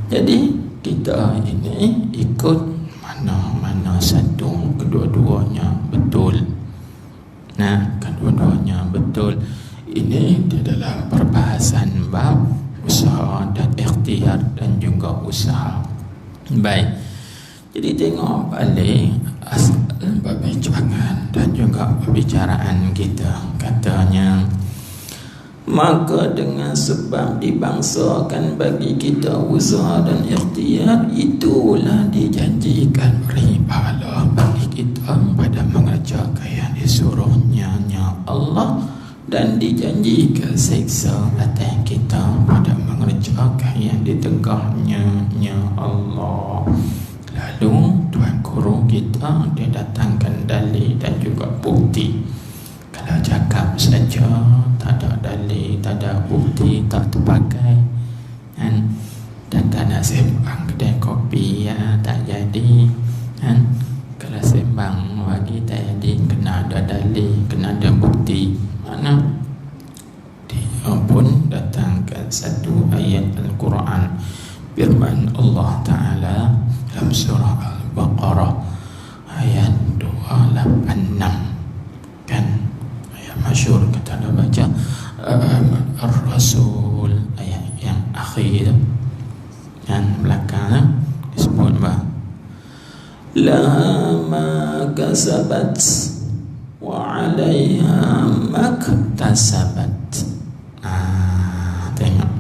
Jadi kita ini ikut mana-mana satu, kedua-duanya betul. Kedua-duanya betul. Ini di dalam perbahasan bab usaha dan ikhtiar dan juga usaha. Baik. Jadi tengok balik asal perbincangan dan juga perbicaraan kita. Katanya, maka dengan sebab dibangsakan bagi kita usaha dan ikhtiar, itulah dijanjikan beri pahala bagi kita pada mengerjakan yang disuruhnya Allah dan dijanjikan siksa atas kita pada mengerjakan yang ditengahnya Allah. Lalu Tuan Guru kita dia datangkan dalil dan juga bukti. Kalau cakap saja tak ada dalil, tak ada bukti, tak terpakai kan? Dan tak nak sembang kedai kopi ya, tak jadi kan? Kalau sembang bagi tak jadi, kena ada dalil, kena ada bukti. Mana dia pun datangkan satu ayat Al-Quran, firman Allah Ta'ala dalam surah Al-Baqarah ayat 286 kan, ayat masyhur kita dah baca, Ar-Rasul, ayat yang akhir kan, belakang disebut bah la ma kasabat wa 'alaiha maktasabat. Tengok,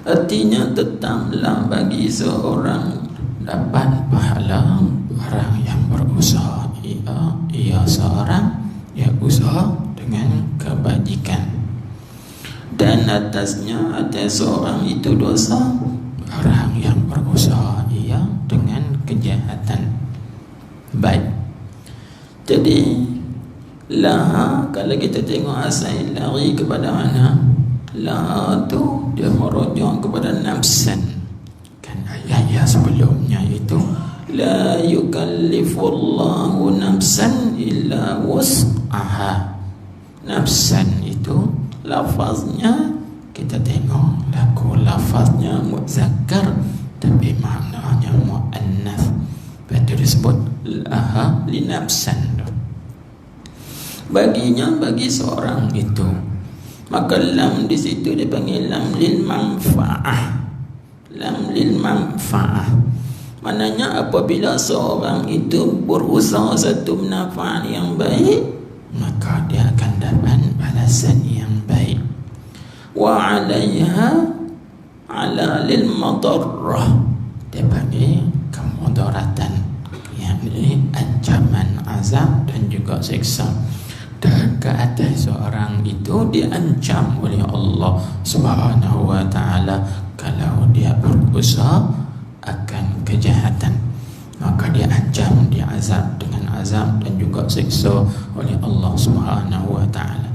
artinya tetaplah bagi seorang dapat pahala orang yang berusaha. Ia seorang yang usaha dengan kebajikan, dan atasnya atas seorang itu dosa orang yang berusaha ia dengan kejahatan. Baik, jadi laha, kalau kita tengok asal lari kepada mana, laha tu dia merujuk kepada nafsan kan. Ayat yang sebelumnya itu la yukallifullahu nafsan illa wus'aha. Nafsan itu lafaznya kita tengok laku lafaznya muzakkar tapi maknanya muannas. Pada disebut laha li nafsan, baginya, bagi seorang itu. Maka lam di situ dipanggil lam lil manfaah. Lam lil manfaah maknanya apabila seorang itu berusaha satu manfaat yang baik, maka dia akan dapat balasan yang baik. Wa 'alaiha ala lil madarrah, dia panggil kemudaratan, yakni ancaman azab dan juga siksa. Dan ke atas seorang itu diancam oleh Allah Subhanahu wa ta'ala kalau dia berusaha akan kejahatan, maka dia ancam, dia azab dengan azab dan juga siksa oleh Allah Subhanahu wa ta'ala.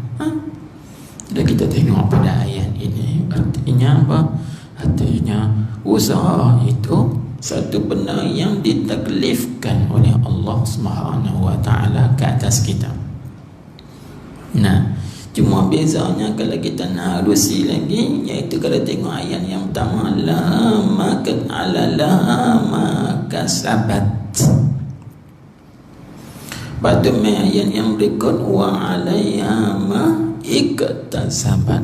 Dan kita tengok pada ayat ini, artinya apa? Artinya usaha itu satu benda yang ditaklifkan oleh Allah Subhanahu wa ta'ala ke atas kita. Nah, cuma bezanya kalau kita nak halusi lagi, iaitu kalau tengok ayat yang pertama la makat ala la makasabat. Pada ayat yang berikut wa alaiha ma iktasabat.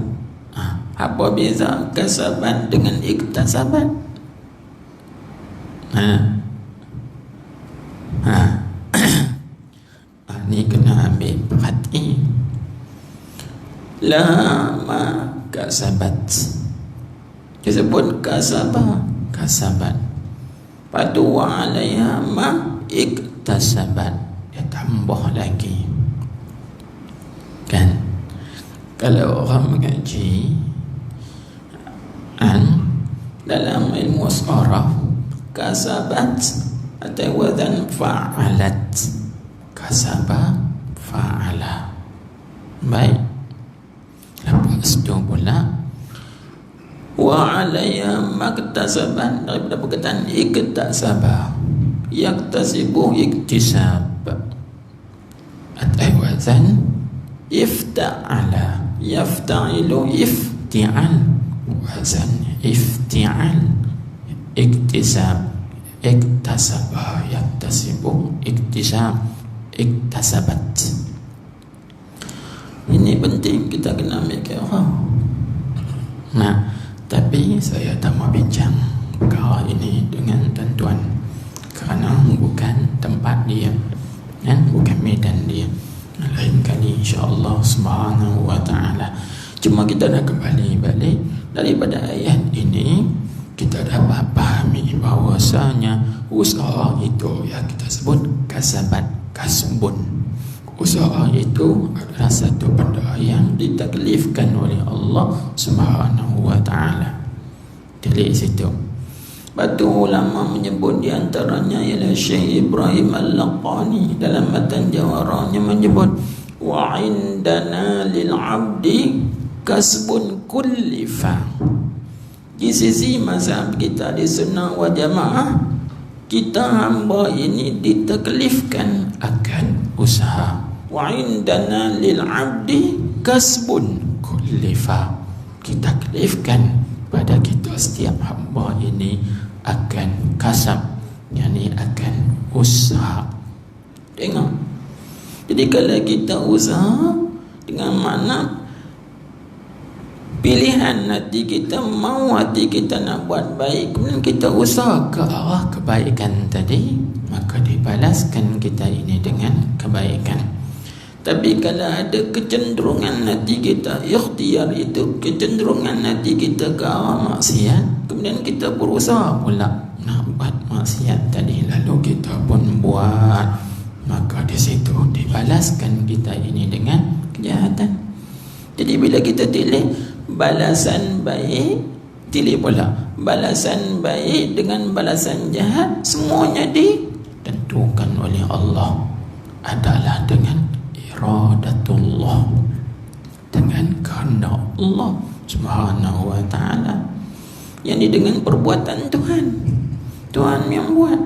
Apa beza kasabat dengan iktasabat? Ini kena ambil perhati. La ma kasabat disebut kasabat. Padu wa alaiha ma iktasabat, dia tambah lagi kan. Kalau orang mengaji dalam ilmu saraf, kasabat atau wazan fa'alat, kasaba fa'ala. Baik, lepas itu pula wa 'alaiha maktasaban, daripada perkataan iktasaba, yaktasibu iktisab, atau wazan ifta'ala, yafta'ilu ifti'al, wazan ifti'al, iktisab, iktasaba, yaktasibu iktisab, iktasabat. Ini penting kita kena ambil kira. Nah, tapi saya tak mau bincang perkara ini dengan tuan-tuan kerana bukan tempat dia dan bukan medan dia. Lain kali insya-Allah Subhanahu wa ta'ala. Cuma kita nak kembali balik daripada ayat ini, kita dapat pahami bahawasanya usaha itu yang kita sebut kasabat, kasbun. Usaha itu adalah satu benda yang ditaklifkan oleh Allah Subhanahu wa ta'ala. Telik situ. Batu ulama menyebut di antaranya ialah Syekh Ibrahim Al-Laqani dalam matan jawarahnya menyebut wa indana lil abdi kasbun kullifa. Di sisi mazhab kita di sunnah wal jamaah, kita hamba ini ditaklifkan akan usaha. Wa indana lil abdi kasbun kullifa. Kita taklifkan pada kita setiap hamba ini akan kasab, yakni akan usaha. Tengok. Jadi kalau kita usaha dengan makna pilihan hati kita, mau hati kita nak buat baik, kemudian kita usaha ke arah kebaikan tadi, maka dibalaskan kita ini dengan kebaikan. Tapi kalau ada kecenderungan hati kita, ikhtiar itu, kecenderungan hati kita ke arah maksiat, kemudian kita berusaha pula nak buat maksiat tadi, lalu kita pun buat, maka di situ dibalaskan kita ini dengan kejahatan. Jadi bila kita pilih balasan baik, pilih pula balasan baik dengan balasan jahat, semuanya ditentukan oleh Allah adalah dengan iradatullah, dengan kehendak Allah Subhanahu wa ta'ala, yakni dengan perbuatan Tuhan. Tuhan yang buat.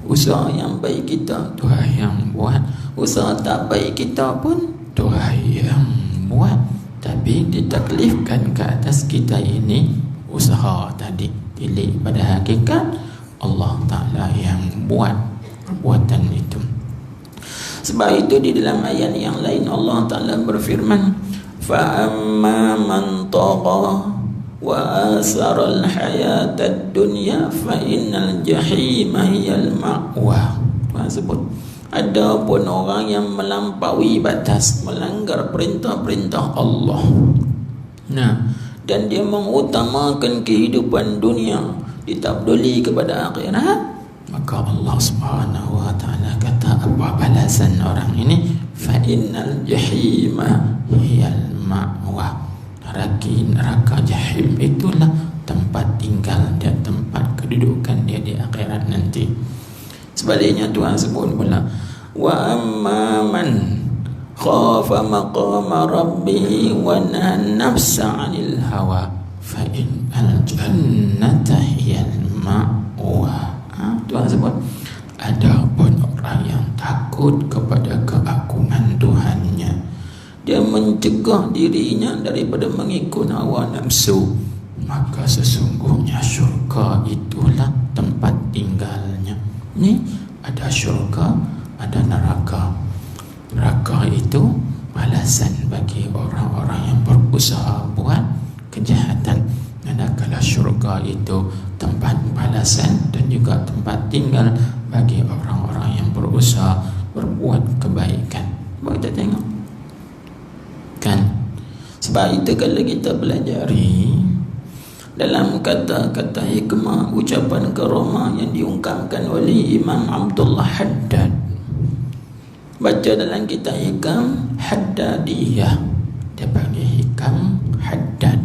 Usaha yang baik kita Tuhan yang buat, usaha tak baik kita pun Tuhan yang buat. Tapi ditaklifkan ke atas kita ini usaha tadi. Pilih pada hakikat Allah Ta'ala yang buat perbuatan itu. Sebab itu di dalam ayat yang lain Allah Ta'ala berfirman, فَأَمَّا مَنْ طَغَى وَآثَرَ الْحَيَاةَ الدُّنْيَا فَإِنَّ الْجَحِيمَ هِيَ الْمَأْوَى. Tuhan sebut, ada pun orang yang melampaui batas, melanggar perintah-perintah Allah, dan dia mengutamakan kehidupan dunia, dia tak peduli kepada akhirat, maka Allah Subhanahu wa ta'ala kata apa balasan orang ini? Fa innal jahima hiyal ma'wa. Neraka jahim itulah tempat tinggal dia, tempat kedudukan dia di akhirat nanti. Sebaliknya Tuhan sebut pula, wa amma man khafa maqama rabbih wa nahan nafsa 'anil hawa fa innal jannata hiyal ma'wa. Tuhan sebut, ada pun orang yang takut kepada keagungan Tuhannya, dia mencegah dirinya daripada mengikut hawa nafsu, maka sesungguhnya syurga itulah tempat tinggalnya. Ni ada syurga, ada neraka. Neraka itu balasan bagi orang-orang yang berusaha buat kejahatan. Manakala syurga itu tempat balasan dan juga tempat tinggal bagi orang-orang yang berusaha berbuat kebaikan. Baik, kita tengok kan. Sebab itu kalau kita pelajari dalam kata-kata hikmah, ucapan karamah yang diungkapkan oleh Imam Abdullah Haddad, baca dalam kitab Hikam Haddadiyah, dia panggil Hikam Haddad.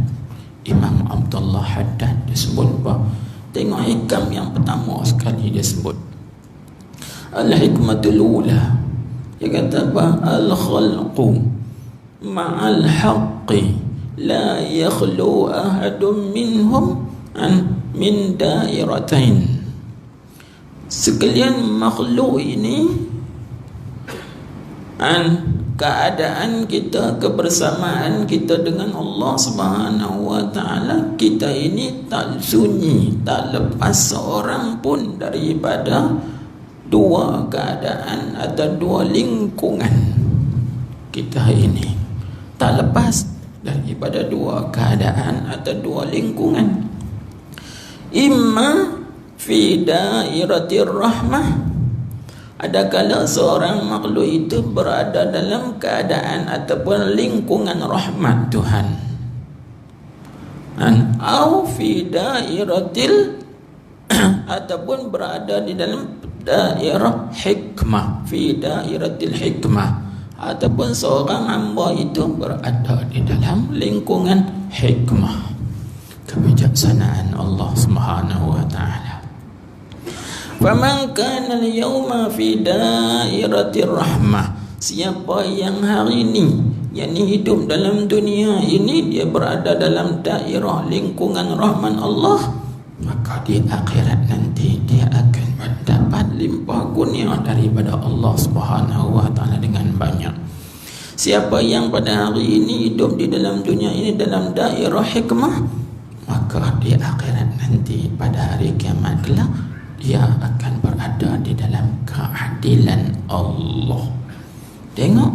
Imam Abdullah Haddad dia sebut apa? Tengok hikam yang pertama sekali dia sebut al-hikmatul ula. Dia kata apa? Al-khalqu ma'al haqqi la yakhlu ahadun minhum min dairatain. Sekalian makhluk ini, keadaan kita, kebersamaan kita dengan Allah Subhanahu wa ta'ala, kita ini tak sunyi, tak lepas seorang pun daripada dua keadaan atau dua lingkungan. Kita ini tak lepas daripada dua keadaan atau dua lingkungan. Imma fi dairatir rahmah, adakala seorang makhluk itu berada dalam keadaan ataupun lingkungan rahmat Tuhan, atau fi dairatil ataupun berada di dalam daerah hikmah, fi dairatil hikmah, ataupun seorang hamba itu berada di dalam lingkungan hikmah, kebijaksanaan Allah Subhanahu wa taala. Faman kana al-yawma fi dairatir rahmah, siapa yang hari ini, yakni hidup dalam dunia ini, dia berada dalam daerah lingkungan rahman Allah, maka di akhirat nanti dia akan mendapat limpah kurnia daripada Allah Subhanahu wa taala dengan banyak. Siapa yang pada hari ini hidup di dalam dunia ini dalam daerah hikmah, maka di akhirat nanti pada hari kiamat kelak dia akan berada di dalam keadilan Allah. Tengok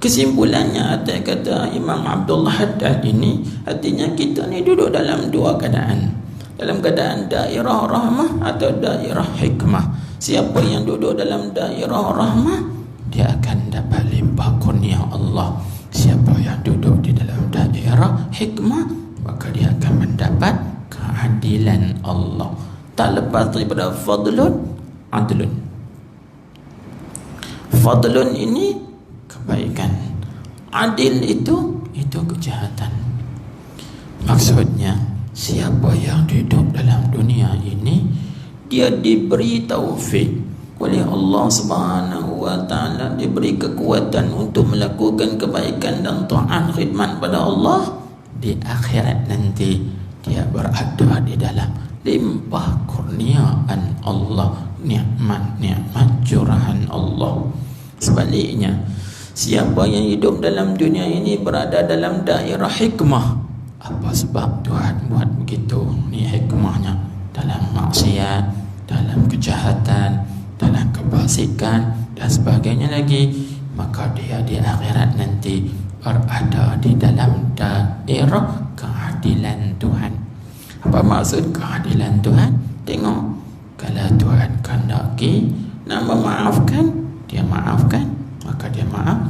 kesimpulannya atas kata Imam Abdullah Haddad ini, artinya kita ni duduk dalam dua keadaan, dalam keadaan daerah rahmah atau daerah hikmah. Siapa yang duduk dalam daerah rahmah, dia akan dapat limpah kurnia Allah. Siapa yang duduk di dalam daerah hikmah, maka dia akan mendapat keadilan Allah. Tak lepas daripada fadlun adlun. Fadlun ini kebaikan, adil itu kejahatan. Maksudnya siapa yang hidup dalam dunia ini, dia diberi taufik oleh Allah Subhanahu wa taala, diberi kekuatan untuk melakukan kebaikan dan taat khidmat pada Allah. Di akhirat nanti dia berada di dalam limpah kurniaan Allah, nikmat-nikmat curahan Allah. Sebaliknya, siapa yang hidup dalam dunia ini berada dalam daerah hikmah, apa sebab Tuhan buat begitu? Ni hikmahnya, dalam maksiat, dalam kejahatan, dalam kebasikan dan sebagainya lagi, maka dia di akhirat nanti berada di dalam daerah keadilan Tuhan. Apa maksud keadilan Tuhan? Tengok, kalau Tuhan kehendaki nak memaafkan, dia maafkan, maka dia maaf,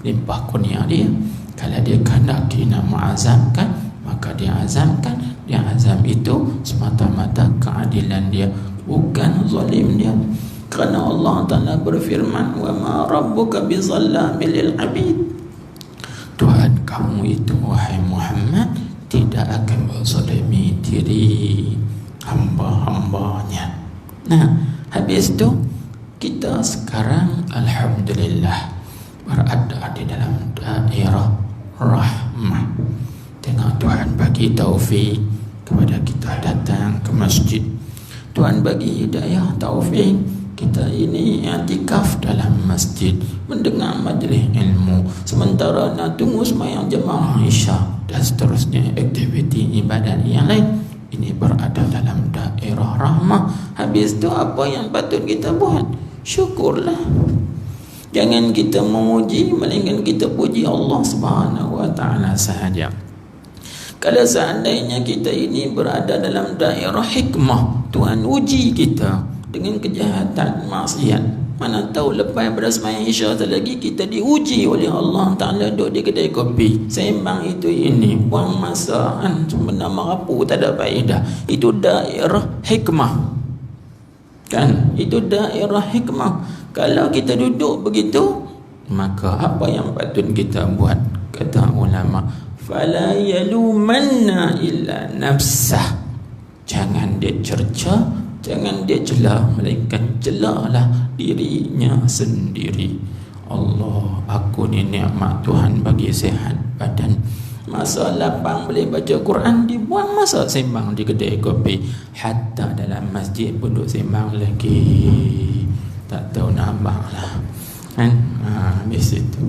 limpah kurnia dia. Kalau dia kehendaki nak mengazabkan, maka dia azabkan. Dia azab itu semata-mata keadilan dia, bukan zalim dia. Kerana Allah Ta'ala berfirman, wa ma rabbuka bizallamin lil abid, Tuhan kamu itu wahai Muhammad tidak akan menzalimi diri hamba-hambanya. Nah, habis itu kita sekarang alhamdulillah berada di dalam daerah rahmah. Tengok, Tuhan bagi taufik kepada kita datang ke masjid. Tuhan bagi hidayah, taufik, kita ini i'tikaf dalam masjid, mendengar majlis ilmu, sementara nak tunggu sembahyang jemaah Isya dan seterusnya aktiviti ibadat yang lain. Ini berada dalam daerah rahmah. Habis itu apa yang patut kita buat? Syukurlah. Jangan kita memuji, melainkan kita puji Allah Subhanahu wa taala sahaja. Kalau seandainya kita ini berada dalam daerah hikmah, Tuhan uji kita dengan kejahatan, maksiat, mana tahu lepas pada sembahyang Isya lagi kita diuji oleh Allah Ta'ala, duduk di kedai kopi, sembang itu ini, buang masa kan, sebenarnya merapu, tak ada faedah. Itu daerah hikmah kan, itu daerah hikmah. Kalau kita duduk begitu, maka apa yang patut kita buat? Kata ulama, fala yalumanna illa nafsah, jangan dia cerca, jangan dia celah, melainkan celahlah dirinya sendiri. Allah, aku ni nikmat Tuhan bagi sihat badan, masa lapang boleh baca Quran, dibuang masa sembang di kedai kopi, hatta dalam masjid pun duduk sembang lagi, tak tahu nambah lah kan. Habis itu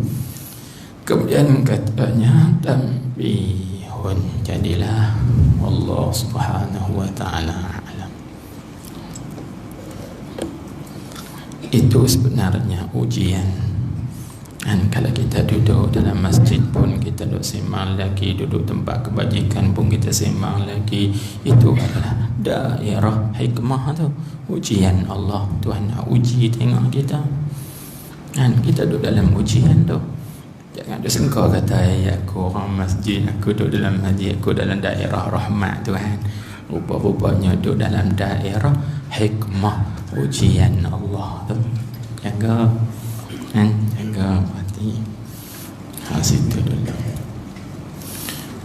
kemudian katanya tanbihun, jadilah Allah Subhanahu wa ta'ala. Itu sebenarnya ujian. Dan kalau kita duduk dalam masjid pun kita duduk sembang lagi, duduk tempat kebajikan pun kita sembang lagi, itu adalah daerah hikmah tu. Ujian Allah, Tuhan nak uji tengok kita. Dan kita duduk dalam ujian tu. Jangan disengkau kata, aku orang masjid, aku duduk dalam masjid, aku dalam daerah rahmat Tuhan. Rupa-rupanya duduk dalam daerah hikmah, ujian Allah tu. Jaga, jaga hati. Situ dulu.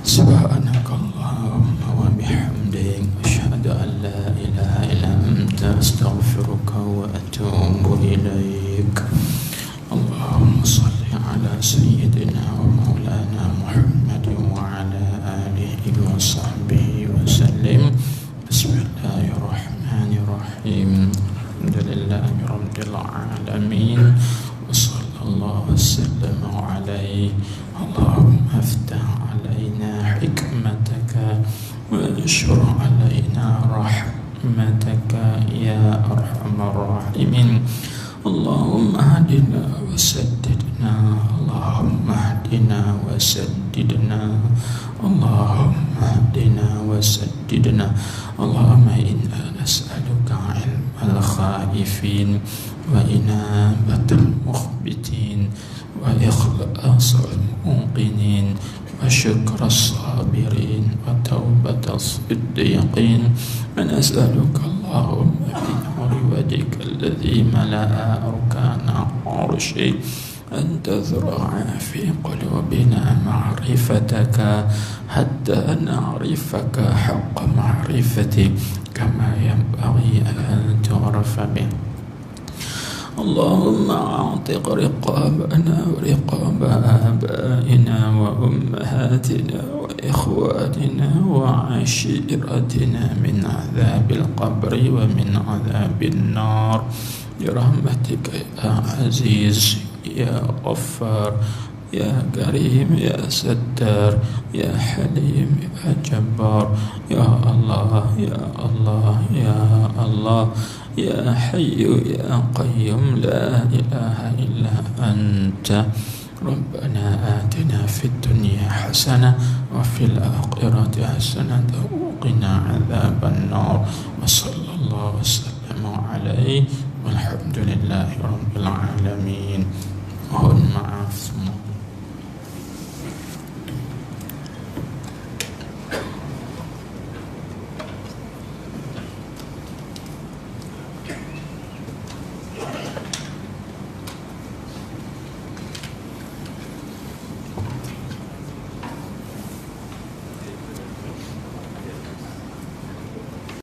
Subhanakallahumma wa bihamdik asyhadu an la ilaha illa anta astaghfiruka wa atubu ilaik. Allahumma salli ala sayyidina wa maulana Muhammad wa ala alihi wa sahbihi wa sallim. Bismillahirrahmanirrahim. Alhamdulillahi rabbil alamin. Wa sallallahu wasallam alaihi. Allahumma aftah alaina hikmataka wa anshur alaina rahmataka ya arhamar rahimin. Allahumma hadina wa saddidna. Allahumma hadina wa saddidna. Allahumma hadina wa saddidna. Allahumma inna nas'aluka ilmal khaifin wa inabatal mukhbitin wa ikhlasal muqinin wa syukras sabirin wa taubatas siddiqin. Wa nas'aluka Allahumma binuri wajhika alladhi mala'a arkana arshik أن تزرع في قلوبنا معرفتك حتى نعرفك حق معرفتك كما ينبغي أن تعرف به. اللهم أعتق رقابنا ورقاب آبائنا وأمهاتنا وإخواننا وعشيرتنا من عذاب القبر ومن عذاب النار برحمتك يا عزيز يا غفار يا كريم يا ستار يا حليم يا جبار يا الله يا الله يا الله يا حي يا قيوم لا إله إلا أنت. ربنا آتنا في الدنيا حسنة وفي الآخرة حسنة وقنا عذاب النار. وصلى الله وسلم عليه والحمد لله رب العالمين. Mohon maaf semua.